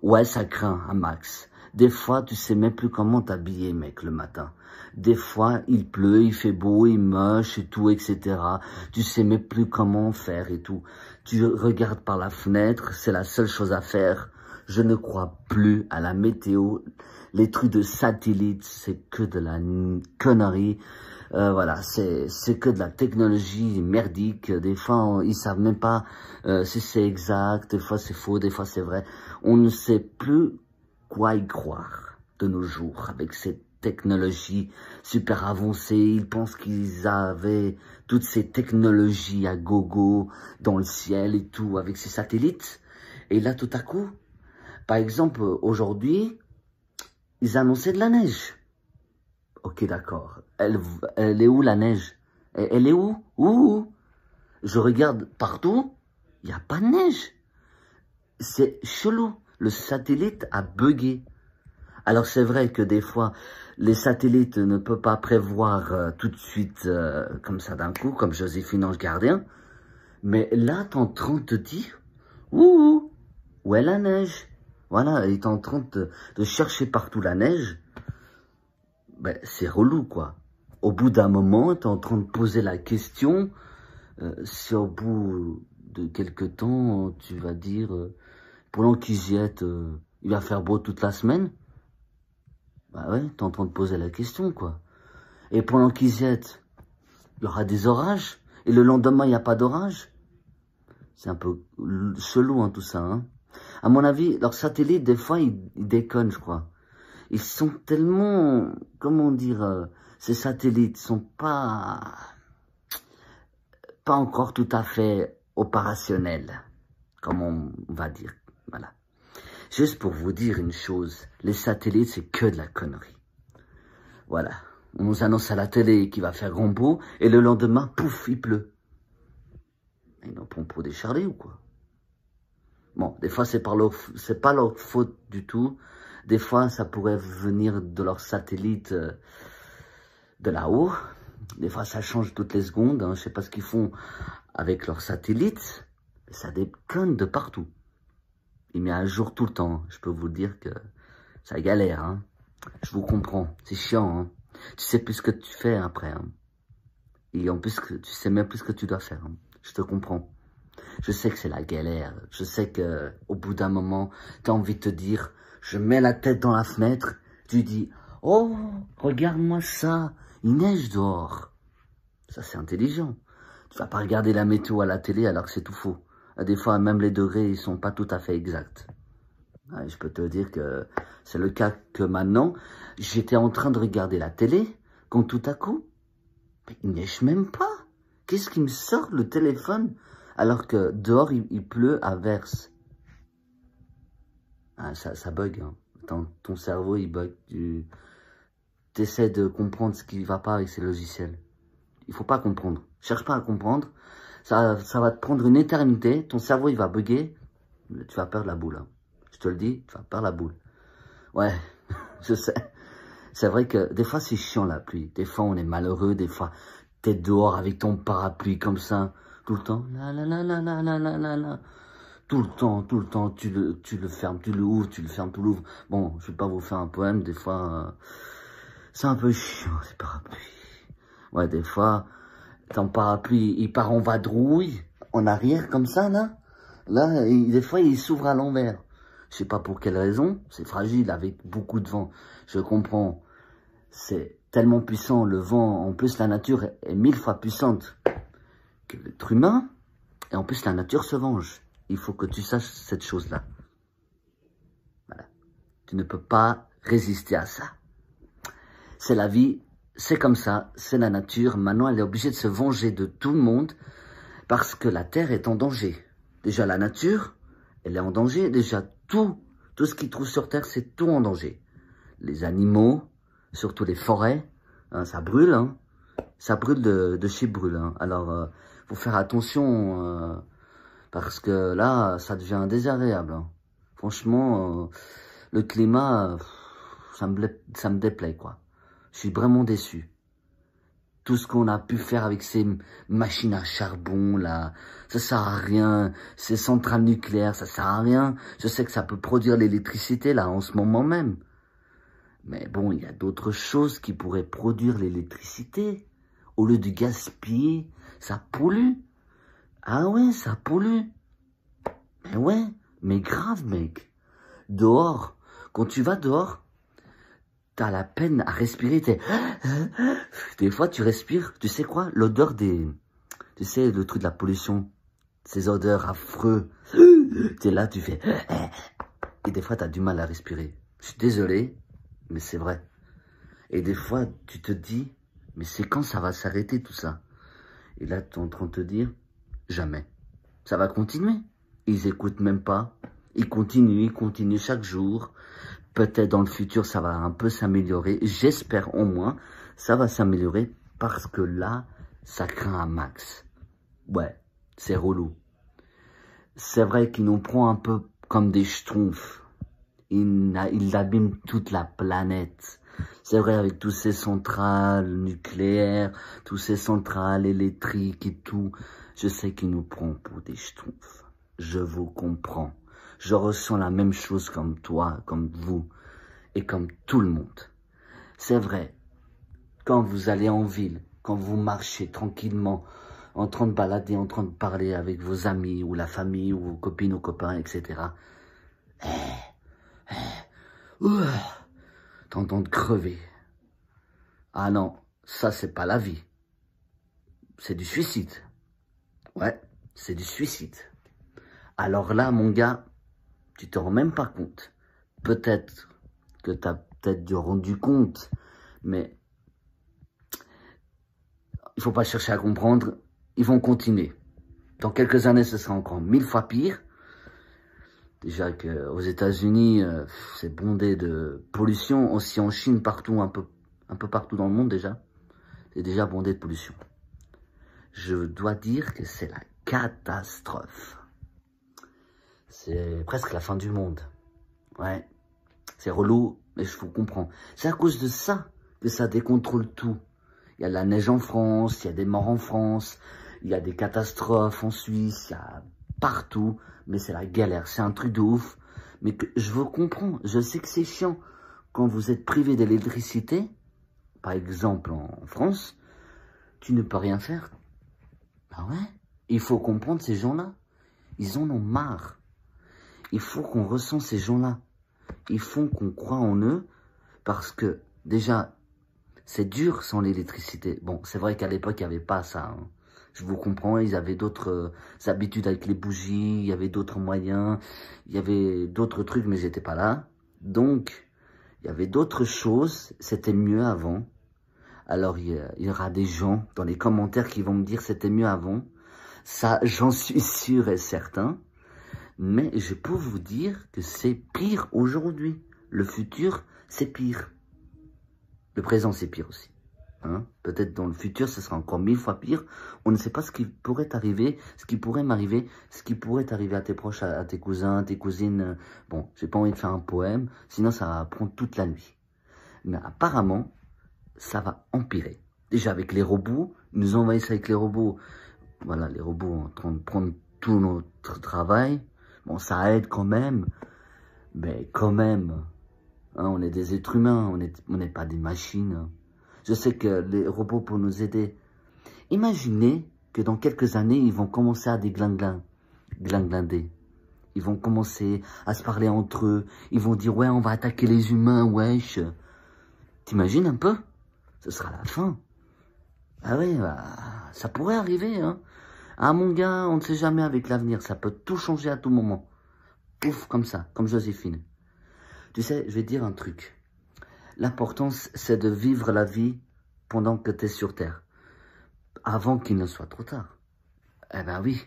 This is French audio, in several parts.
Ouais, ça craint un max. Des fois, tu sais même plus comment t'habiller, mec, le matin. Des fois, il pleut, il fait beau, il moche et tout, etc. Tu sais même plus comment faire et tout. Tu regardes par la fenêtre, c'est la seule chose à faire. Je ne crois plus à la météo. Les trucs de satellite, c'est que de la connerie. Voilà, c'est que de la technologie merdique. Des fois, ils savent même pas si c'est exact. Des fois, c'est faux. Des fois, c'est vrai. On ne sait plus quoi y croire de nos jours avec cette technologie super avancée. Ils pensent qu'ils avaient toutes ces technologies à gogo dans le ciel et tout avec ces satellites. Et là, tout à coup, par exemple, aujourd'hui, ils annonçaient de la neige. Ok, d'accord. Elle est où la neige? Elle est où? Où? Je regarde partout, il n'y a pas de neige. C'est chelou. Le satellite a bugué. Alors c'est vrai que des fois, les satellites ne peuvent pas prévoir tout de suite comme ça d'un coup, comme Joséphine Ange Gardien. Mais là, tu es en train de te dire, où est la neige? Voilà, il est en train de chercher partout la neige. Ben, c'est relou, quoi. Au bout d'un moment, tu es en train de poser la question, si au bout de quelques temps, tu vas dire, pendant qu'ils y est, il va faire beau toute la semaine. Bah ouais, tu es en train de poser la question, quoi. Et pendant qu'ils y est, il y aura des orages, et le lendemain, il n'y a pas d'orage. C'est un peu chelou, hein, tout ça, hein. À mon avis, leurs satellites, des fois, ils déconnent, je crois. Ils sont tellement, comment dire, ces satellites sont pas encore tout à fait opérationnels, comme on va dire, voilà. Juste pour vous dire une chose, les satellites, c'est que de la connerie. Voilà, on nous annonce à la télé qu'il va faire grand beau, et le lendemain, pouf, il pleut. Ils n'en prennent pour des charlets ou quoi? Bon, des fois, c'est pas leur faute du tout. Des fois, ça pourrait venir de leur satellite de là-haut. Des fois, ça change toutes les secondes. Hein. Je sais pas ce qu'ils font avec leurs satellites. Ça déconne de partout. Il met à jour tout le temps. Je peux vous dire que ça galère. Hein. Je vous comprends. C'est chiant. Hein. Tu sais plus ce que tu fais après. Hein. Et en plus, tu sais même plus ce que tu dois faire. Hein. Je te comprends. Je sais que c'est la galère. Je sais que au bout d'un moment, tu as envie de te dire, je mets la tête dans la fenêtre, tu dis, oh, regarde-moi ça, il neige dehors. Ça, c'est intelligent. Tu vas pas regarder la météo à la télé alors que c'est tout faux. Des fois, même les degrés, ils sont pas tout à fait exacts. Ouais, je peux te dire que c'est le cas que maintenant, j'étais en train de regarder la télé, quand tout à coup, il neige même pas. Qu'est-ce qui me sort le téléphone alors que dehors, il pleut à verse? Ah, ça bug. Hein. Ton cerveau, il bug. Tu essaies de comprendre ce qui ne va pas avec ces logiciels. Il faut pas comprendre. Cherche pas à comprendre. Ça va te prendre une éternité. Ton cerveau, il va bugger. Tu vas perdre la boule. Hein. Je te le dis, tu vas perdre la boule. Ouais, je sais. C'est vrai que des fois, c'est chiant la pluie. Des fois, on est malheureux. Des fois, t'es dehors avec ton parapluie comme ça. Tout le temps. La la la la la la la la la. Tout le temps, tu le fermes, tu le ouvres, tu le fermes, tu l'ouvres. Bon, je vais pas vous faire un poème, des fois, c'est un peu chiant, ces parapluies. Ouais, des fois, ton parapluie, il part en vadrouille, en arrière, comme ça, là. Là, des fois, il s'ouvre à l'envers. Je sais pas pour quelle raison, c'est fragile, avec beaucoup de vent. Je comprends, c'est tellement puissant, le vent, en plus, la nature est 1000 fois puissante que l'être humain, et en plus, la nature se venge. Il faut que tu saches cette chose-là. Voilà. Tu ne peux pas résister à ça. C'est la vie, c'est comme ça, c'est la nature. Maintenant, elle est obligée de se venger de tout le monde parce que la Terre est en danger. Déjà, la nature, elle est en danger. Déjà, tout ce qui trouve sur Terre, c'est tout en danger. Les animaux, surtout les forêts, hein, ça brûle. Hein. Ça brûle de chez brûle. Hein. Alors, faut faire attention... parce que là, ça devient désagréable. Hein. Franchement, le climat, ça me déplaît, quoi. Je suis vraiment déçu. Tout ce qu'on a pu faire avec ces machines à charbon, là, ça sert à rien. Ces centrales nucléaires, ça sert à rien. Je sais que ça peut produire l'électricité, là, en ce moment même. Mais bon, il y a d'autres choses qui pourraient produire l'électricité. Au lieu de gaspiller, ça pollue. Ah ouais, ça pollue. Mais ouais, mais grave, mec. Dehors, quand tu vas dehors, t'as la peine à respirer. Des fois, tu respires, tu sais quoi? L'odeur des... Tu sais, le truc de la pollution. Ces odeurs affreuses. Tu es là, tu fais... Et des fois, t'as du mal à respirer. Je suis désolé, mais c'est vrai. Et des fois, tu te dis, mais c'est quand ça va s'arrêter tout ça? Et là, tu es en train de te dire, jamais. Ça va continuer. Ils écoutent même pas. Ils continuent chaque jour. Peut-être dans le futur, ça va un peu s'améliorer. J'espère au moins, ça va s'améliorer parce que là, ça craint un max. Ouais, c'est relou. C'est vrai qu'ils nous prend un peu comme des schtroumpfs. Ils abîment toute la planète. C'est vrai, avec toutes ces centrales nucléaires, toutes ces centrales électriques et tout, je sais qu'ils nous prend pour des schtroumpfs. Je vous comprends. Je ressens la même chose comme toi, comme vous, et comme tout le monde. C'est vrai, quand vous allez en ville, quand vous marchez tranquillement, en train de balader, en train de parler avec vos amis, ou la famille, ou vos copines ou copains, etc., t'entends crever. Ah non, ça c'est pas la vie. C'est du suicide. Ouais, c'est du suicide. Alors là, mon gars, tu te rends même pas compte. Peut-être que tu as peut-être dû rendu compte, mais il faut pas chercher à comprendre. Ils vont continuer. Dans quelques années, ce sera encore 1000 fois pire. Déjà qu'aux États-Unis, c'est bondé de pollution. Aussi en Chine, partout, un peu partout dans le monde déjà. C'est déjà bondé de pollution. Je dois dire que c'est la catastrophe. C'est presque la fin du monde. Ouais, c'est relou, mais je vous comprends. C'est à cause de ça que ça décontrôle tout. Il y a de la neige en France, il y a des morts en France, il y a des catastrophes en Suisse, il y a partout. Mais c'est la galère, c'est un truc de ouf. Mais que je vous comprends, je sais que c'est chiant. Quand vous êtes privé d'électricité, par exemple en France, tu ne peux rien faire. Ah ouais, il faut comprendre ces gens-là. Ils en ont marre. Il faut qu'on ressent ces gens-là. Il faut qu'on croit en eux parce que déjà, c'est dur sans l'électricité. Bon, c'est vrai qu'à l'époque, il n'y avait pas ça. Hein. Je vous comprends, ils avaient d'autres habitudes avec les bougies, il y avait d'autres moyens, il y avait d'autres trucs, mais j'étais pas là. Donc, il y avait d'autres choses, c'était mieux avant. Alors, il y aura des gens dans les commentaires qui vont me dire c'était mieux avant. Ça, j'en suis sûr et certain. Mais je peux vous dire que c'est pire aujourd'hui. Le futur, c'est pire. Le présent, c'est pire aussi. Hein? Peut-être dans le futur, ce sera encore 1000 fois pire. On ne sait pas ce qui pourrait arriver, ce qui pourrait m'arriver, ce qui pourrait arriver à tes proches, à tes cousins, tes cousines. Bon, j'ai pas envie de faire un poème, sinon ça va prendre toute la nuit. Mais apparemment, ça va empirer. Déjà avec les robots, ils nous envahissent avec les robots. Voilà, les robots en train de prendre tout notre travail. Bon, ça aide quand même, mais quand même, hein, on est des êtres humains, on n'est pas des machines. Je sais que les robots pour nous aider. Imaginez que dans quelques années, ils vont commencer à glinglander. Ils vont commencer à se parler entre eux. Ils vont dire, ouais, on va attaquer les humains, wesh. T'imagines un peu? Ce sera la fin. Ah ouais, bah, ça pourrait arriver, hein. Ah mon gars, on ne sait jamais avec l'avenir, ça peut tout changer à tout moment. Pouf, comme ça, comme Joséphine. Tu sais, je vais te dire un truc. L'important, c'est de vivre la vie pendant que tu es sur Terre. Avant qu'il ne soit trop tard. Eh ben oui.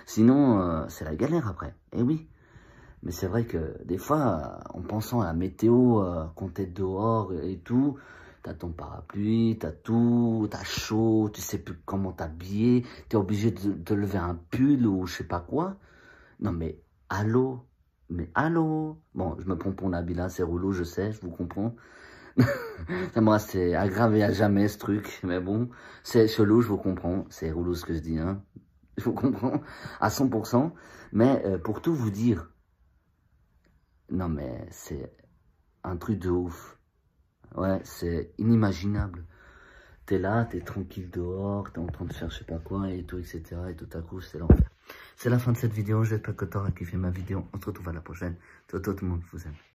Sinon, c'est la galère après. Eh oui. Mais c'est vrai que des fois, en pensant à la météo, quand t'es dehors et tout, t'as ton parapluie, t'as tout, t'as chaud, tu sais plus comment t'habiller, t'es obligé de lever un pull ou je sais pas quoi. Non mais, allô? Mais allô? Bon, je me prends pour Nabila, c'est relou, je sais, je vous comprends. Ça me reste aggravé à jamais ce truc, mais bon, c'est chelou, je vous comprends, c'est relou ce que je dis, hein. Je vous comprends à 100%, mais pour tout vous dire, non mais c'est un truc de ouf. Ouais, c'est inimaginable. T'es là, t'es tranquille dehors, t'es en train de faire je sais pas quoi et tout, etc. Et tout à coup, c'est l'enfer. C'est la fin de cette vidéo, j'espère que t'auras kiffé ma vidéo. On se retrouve à la prochaine. Tout le monde, je vous aime.